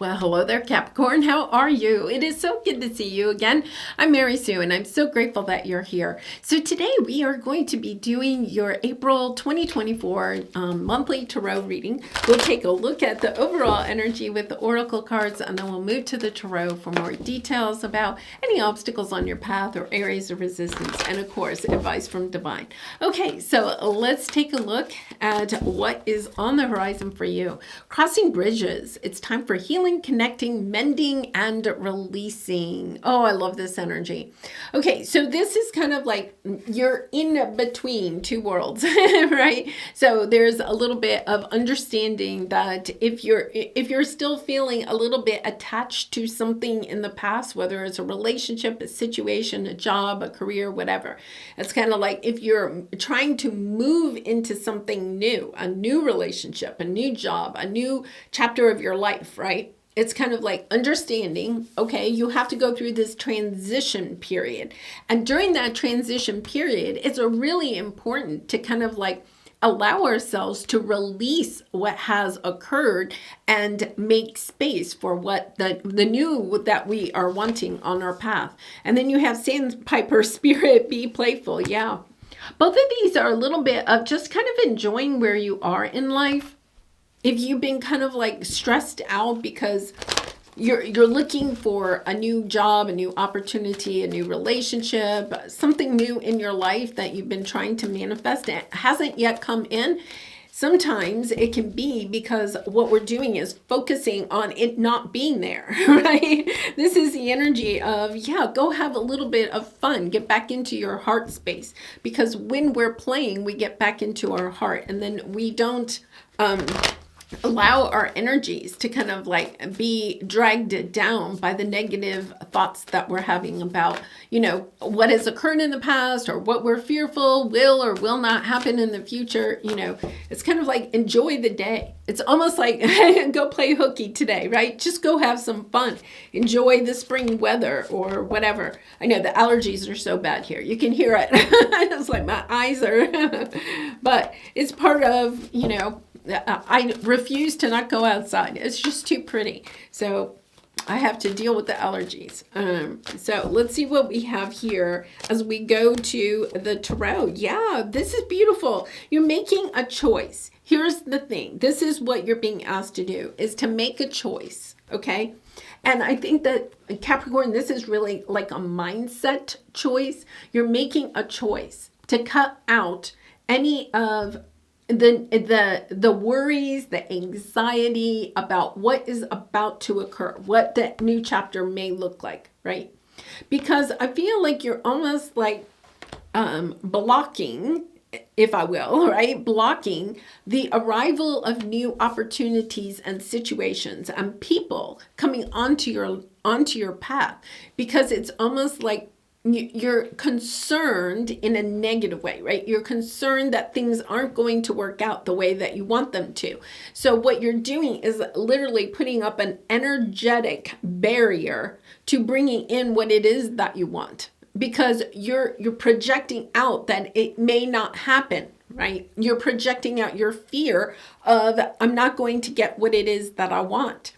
Well, hello there, Capricorn. How are you? It is so good to see you again. I'm Mary Sue, and I'm so grateful that you're here. So today we are going to be doing your April 2024 monthly tarot reading. We'll take a look at the overall energy with the oracle cards, and then we'll move to the tarot for more details about any obstacles on your path or areas of resistance, and of course, advice from divine. Okay, so let's take a look at what is on the horizon for you. Crossing bridges. It's time for healing, connecting, mending, and releasing. Oh, I love this energy. Okay, so this is kind of like you're in between two worlds, right? So there's a little bit of understanding that if you're still feeling a little bit attached to something in the past, whether it's a relationship, a situation, a job, a career, whatever, it's kind of like if you're trying to move into something new, a new relationship, a new job, a new chapter of your life, right? It's kind of like understanding, okay, you have to go through this transition period. And during that transition period, it's really important to kind of like allow ourselves to release what has occurred and make space for what the new that we are wanting on our path. And then you have sandpiper spirit, be playful. Yeah. Both of these are a little bit of just kind of enjoying where you are in life. If you've been kind of like stressed out because you're looking for a new job, a new opportunity, a new relationship, something new in your life that you've been trying to manifest and hasn't yet come in, sometimes it can be because what we're doing is focusing on it not being there, right? This is the energy of, yeah, go have a little bit of fun, get back into your heart space. Because when we're playing, we get back into our heart, and then we don't allow our energies to kind of like be dragged down by the negative thoughts that we're having about, you know, what has occurred in the past or what we're fearful will or will not happen in the future. You know, it's kind of like enjoy the day. It's almost like go play hooky today, right? Just go have some fun. Enjoy the spring weather or whatever. I know the allergies are so bad here. You can hear it. It's like my eyes are, but it's part of, you know, I refuse to not go outside. It's just too pretty. So I have to deal with the allergies. So let's see what we have here as we go to the tarot. Yeah, this is beautiful. You're making a choice. Here's the thing. This is what you're being asked to do, is to make a choice. Okay. And I think that Capricorn, this is really like a mindset choice. You're making a choice to cut out any of the worries, the anxiety about what is about to occur, what the new chapter may look like, right? Because I feel like you're almost like blocking, if I will, right? Blocking the arrival of new opportunities and situations and people coming onto your path, because it's almost like you're concerned in a negative way, right? You're concerned that things aren't going to work out the way that you want them to. So what you're doing is literally putting up an energetic barrier to bringing in what it is that you want, because you're projecting out that it may not happen, right? You're projecting out your fear of, I'm not going to get what it is that I want.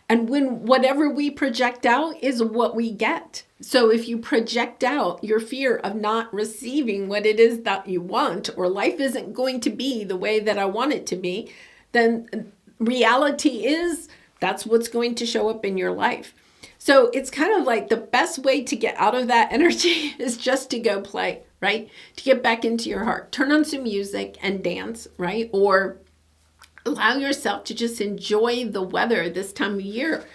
And when whatever we project out is what we get. So if you project out your fear of not receiving what it is that you want, or life isn't going to be the way that I want it to be, then reality is that's what's going to show up in your life. So it's kind of like the best way to get out of that energy is just to go play, right? To get back into your heart. Turn on some music and dance, right? Or allow yourself to just enjoy the weather this time of year.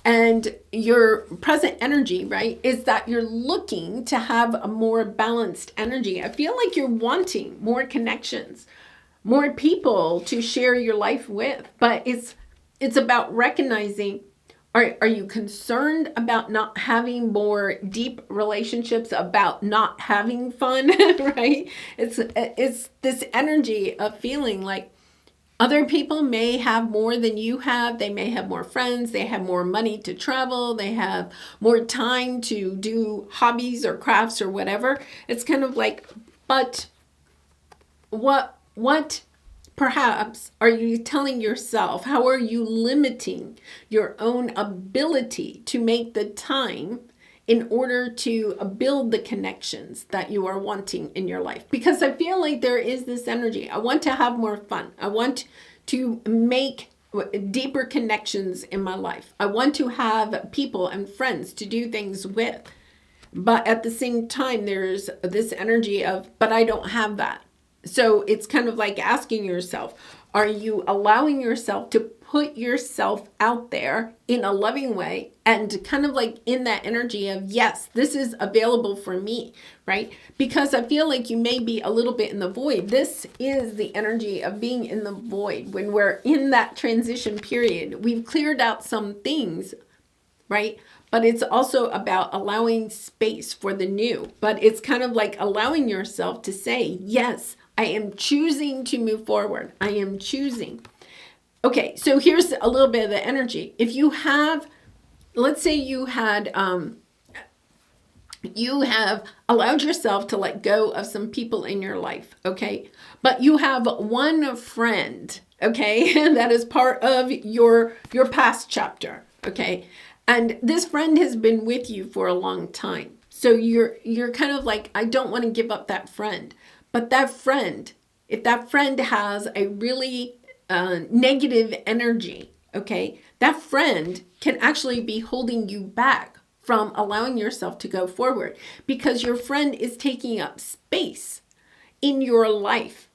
And your present energy, right, is that you're looking to have a more balanced energy. I feel like you're wanting more connections, more people to share your life with. But it's about recognizing, are you concerned about not having more deep relationships, about not having fun, right? It's this energy of feeling like other people may have more than you have. They may have more friends. They have more money to travel. They have more time to do hobbies or crafts or whatever. It's kind of like, but what perhaps are you telling yourself? How are you limiting your own ability to make the time in order to build the connections that you are wanting in your life? Because I feel like there is this energy. I want to have more fun. I want to make deeper connections in my life. I want to have people and friends to do things with. But at the same time, there's this energy of, but I don't have that. So it's kind of like asking yourself, are you allowing yourself to put yourself out there in a loving way and kind of like in that energy of, yes, this is available for me, right? Because I feel like you may be a little bit in the void. This is the energy of being in the void when we're in that transition period. We've cleared out some things, right? But it's also about allowing space for the new. But it's kind of like allowing yourself to say, yes, I am choosing to move forward. I am choosing. Okay, so here's a little bit of the energy. If you have, let's say you have allowed yourself to let go of some people in your life, okay? But you have one friend, okay, that is part of your past chapter, okay? And this friend has been with you for a long time. So you're kind of like, I don't want to give up that friend. But that friend, if that friend has a really negative energy, okay, that friend can actually be holding you back from allowing yourself to go forward because your friend is taking up space in your life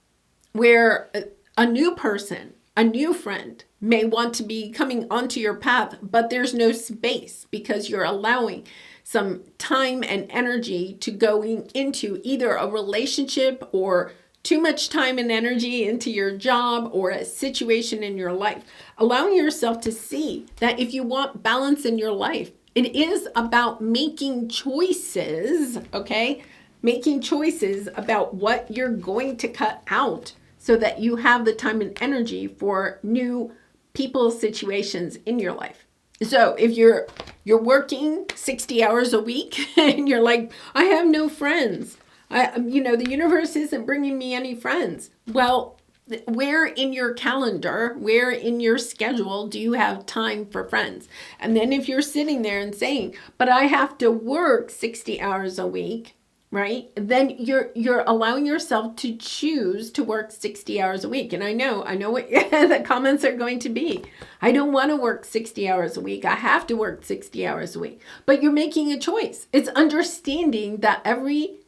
where a new person, a new friend may want to be coming onto your path, but there's no space because you're allowing some time and energy to going into either a relationship or too much time and energy into your job or a situation in your life. Allowing yourself to see that if you want balance in your life, it is about making choices, okay? Making choices about what you're going to cut out so that you have the time and energy for new people, situations in your life. So if you're working 60 hours a week and you're like, I have no friends. The universe isn't bringing me any friends. Well, where in your calendar, where in your schedule do you have time for friends? And then if you're sitting there and saying, but I have to work 60 hours a week, right? Then you're allowing yourself to choose to work 60 hours a week. And I know what the comments are going to be. I don't want to work 60 hours a week. I have to work 60 hours a week. But you're making a choice. It's understanding that every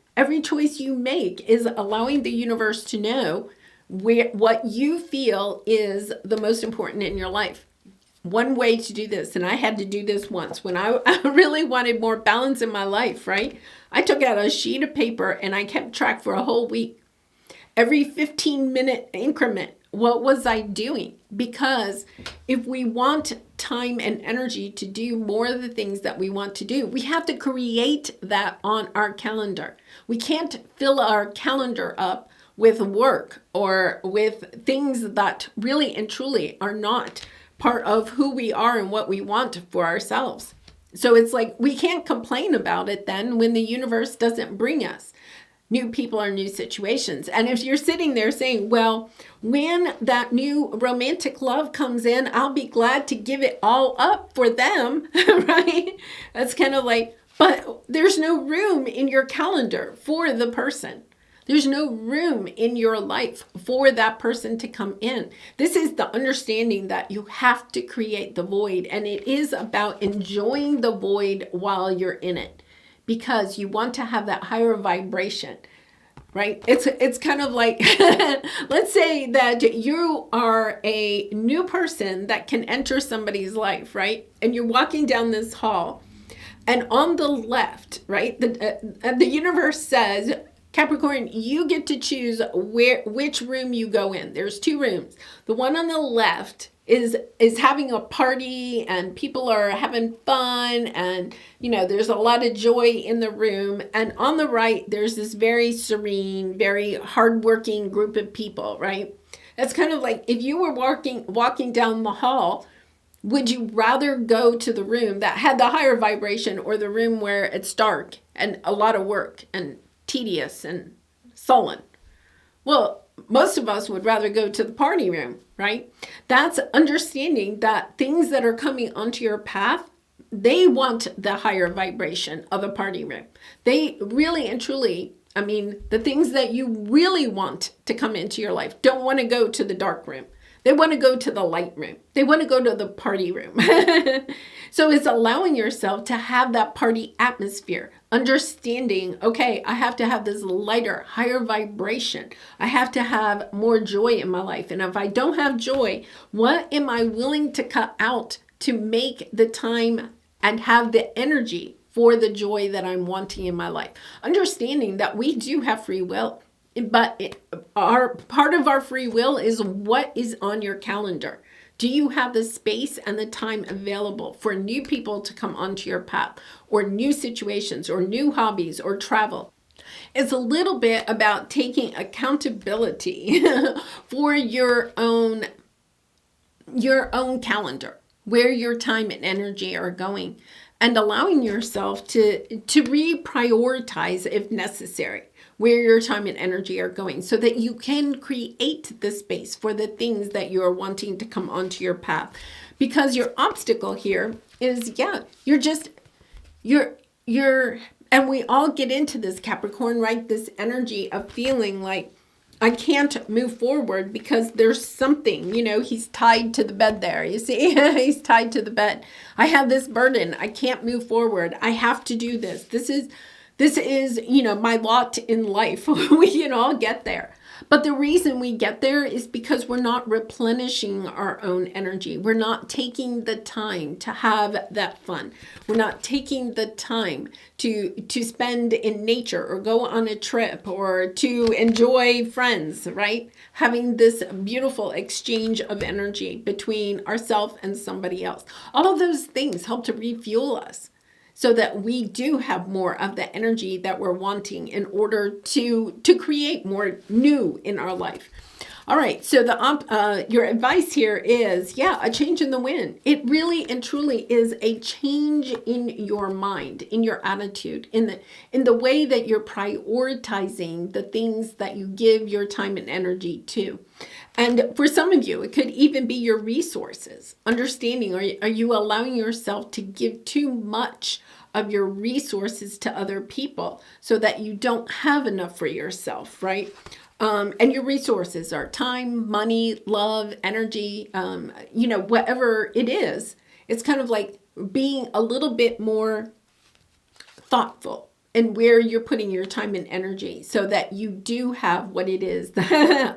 choice you make is allowing the universe to know what you feel is the most important in your life. One way to do this, and I had to do this once when I really wanted more balance in my life, right? I took out a sheet of paper and I kept track for a whole week. Every 15-minute increment, what was I doing? Because if we want time and energy to do more of the things that we want to do, we have to create that on our calendar. We can't fill our calendar up with work or with things that really and truly are not part of who we are and what we want for ourselves. So it's like we can't complain about it then when the universe doesn't bring us new people or new situations. And if you're sitting there saying, well, when that new romantic love comes in, I'll be glad to give it all up for them, right? That's kind of like, but there's no room in your calendar for the person. There's no room in your life for that person to come in. This is the understanding that you have to create the void, and it is about enjoying the void while you're in it because you want to have that higher vibration, right? It's kind of like, let's say that you are a new person that can enter somebody's life, right? And you're walking down this hall, and on the left, right, the universe says, Capricorn, you get to choose which room you go in. There's two rooms. The one on the left is having a party and people are having fun and, there's a lot of joy in the room. And on the right, there's this very serene, very hardworking group of people, right? That's kind of like if you were walking down the hall, would you rather go to the room that had the higher vibration or the room where it's dark and a lot of work and tedious and sullen? Well, most of us would rather go to the party room, right? That's understanding that things that are coming onto your path, they want the higher vibration of a party room. They really and truly, I mean, the things that you really want to come into your life don't want to go to the dark room. They want to go to the light room. They want to go to the party room. So it's allowing yourself to have that party atmosphere, understanding, okay, I have to have this lighter, higher vibration. I have to have more joy in my life. And if I don't have joy, what am I willing to cut out to make the time and have the energy for the joy that I'm wanting in my life? Understanding that we do have free will. But our part of our free will is what is on your calendar. Do you have the space and the time available for new people to come onto your path, or new situations, or new hobbies, or travel? It's a little bit about taking accountability for your own calendar, where your time and energy are going, and allowing yourself to reprioritize if necessary where your time and energy are going, so that you can create the space for the things that you are wanting to come onto your path. Because your obstacle here is, you're, and we all get into this, Capricorn, right? This energy of feeling like, I can't move forward because there's something, he's tied to the bed there. You see, he's tied to the bed. I have this burden. I can't move forward. I have to do this. This is, my lot in life. We can all get there. But the reason we get there is because we're not replenishing our own energy. We're not taking the time to have that fun. We're not taking the time to spend in nature, or go on a trip, or to enjoy friends, right? Having this beautiful exchange of energy between ourselves and somebody else. All of those things help to refuel us, so that we do have more of the energy that we're wanting in order to create more new in our life. All right, so your advice here is, a change in the wind. It really and truly is a change in your mind, in your attitude, in the way that you're prioritizing the things that you give your time and energy to. And for some of you, it could even be your resources. Understanding, are you allowing yourself to give too much of your resources to other people so that you don't have enough for yourself, right? And your resources are time, money, love, energy, whatever it is. It's kind of like being a little bit more thoughtful and where you're putting your time and energy, so that you do have what it is,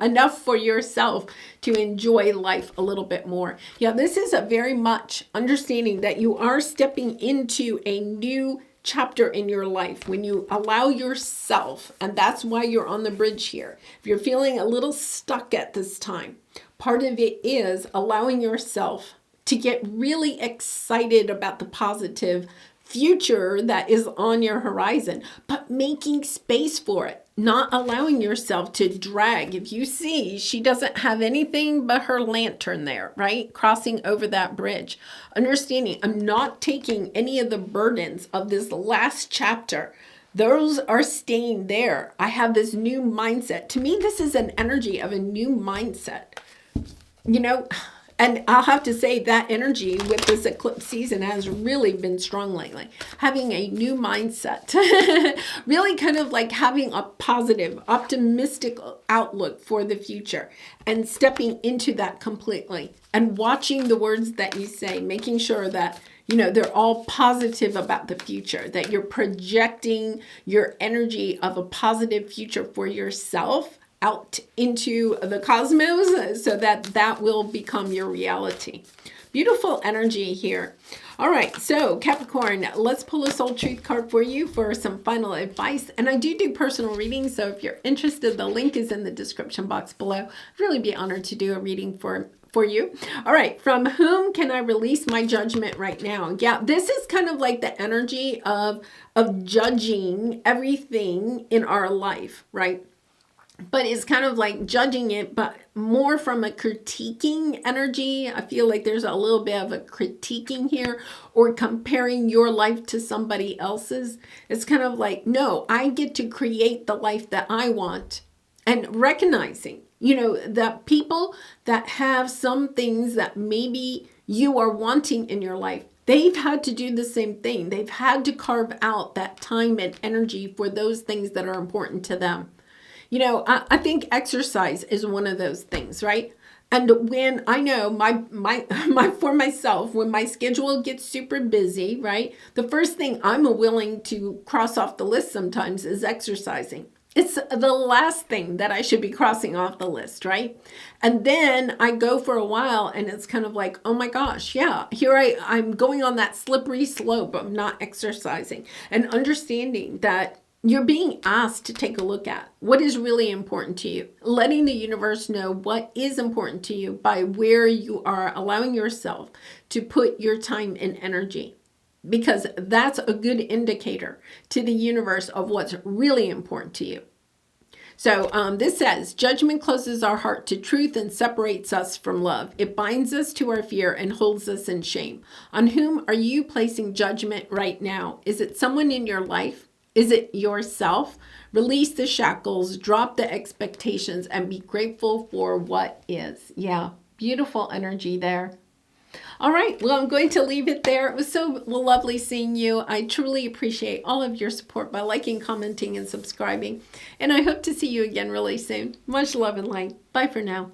enough for yourself to enjoy life a little bit more. Yeah, this is a very much understanding that you are stepping into a new chapter in your life when you allow yourself, and that's why you're on the bridge here. If you're feeling a little stuck at this time, part of it is allowing yourself to get really excited about the positive future that is on your horizon, but making space for it, not allowing yourself to drag. If you see, she doesn't have anything but her lantern there, right? Crossing over that bridge. Understanding, I'm not taking any of the burdens of this last chapter. Those are staying there. I have this new mindset. To me, this is an energy of a new mindset. And I'll have to say that energy with this eclipse season has really been strong lately. Having a new mindset, really kind of like having a positive, optimistic outlook for the future, and stepping into that completely, and watching the words that you say, making sure that they're all positive about the future, that you're projecting your energy of a positive future for yourself out into the cosmos, so that will become your reality. Beautiful energy here. All right, so Capricorn, let's pull a soul truth card for you for some final advice. And I do personal readings, so if you're interested, the link is in the description box below. I'd really be honored to do a reading for you. All right, from whom can I release my judgment right now? Yeah, this is kind of like the energy of judging everything in our life, right? But it's kind of like judging it, but more from a critiquing energy. I feel like there's a little bit of a critiquing here, or comparing your life to somebody else's. It's kind of like, no, I get to create the life that I want, and recognizing, You know, the people that have some things that maybe you are wanting in your life, they've had to do the same thing. They've had to carve out that time and energy for those things that are important to them. You know, I think exercise is one of those things, right? And when I know for myself, when my schedule gets super busy, right? The first thing I'm willing to cross off the list sometimes is exercising. It's the last thing that I should be crossing off the list, right? And then I go for a while and it's kind of like, oh my gosh, yeah, I'm going on that slippery slope of not exercising, and understanding that you're being asked to take a look at what is really important to you, letting the universe know what is important to you by where you are allowing yourself to put your time and energy, because that's a good indicator to the universe of what's really important to you. So this says, judgment closes our heart to truth and separates us from love. It binds us to our fear and holds us in shame. On whom are you placing judgment right now? Is it someone in your life? Is it yourself? Release the shackles, drop the expectations, and be grateful for what is. Yeah, beautiful energy there. All right, well, I'm going to leave it there. It was so lovely seeing you. I truly appreciate all of your support by liking, commenting, and subscribing. And I hope to see you again really soon. Much love and light. Bye for now.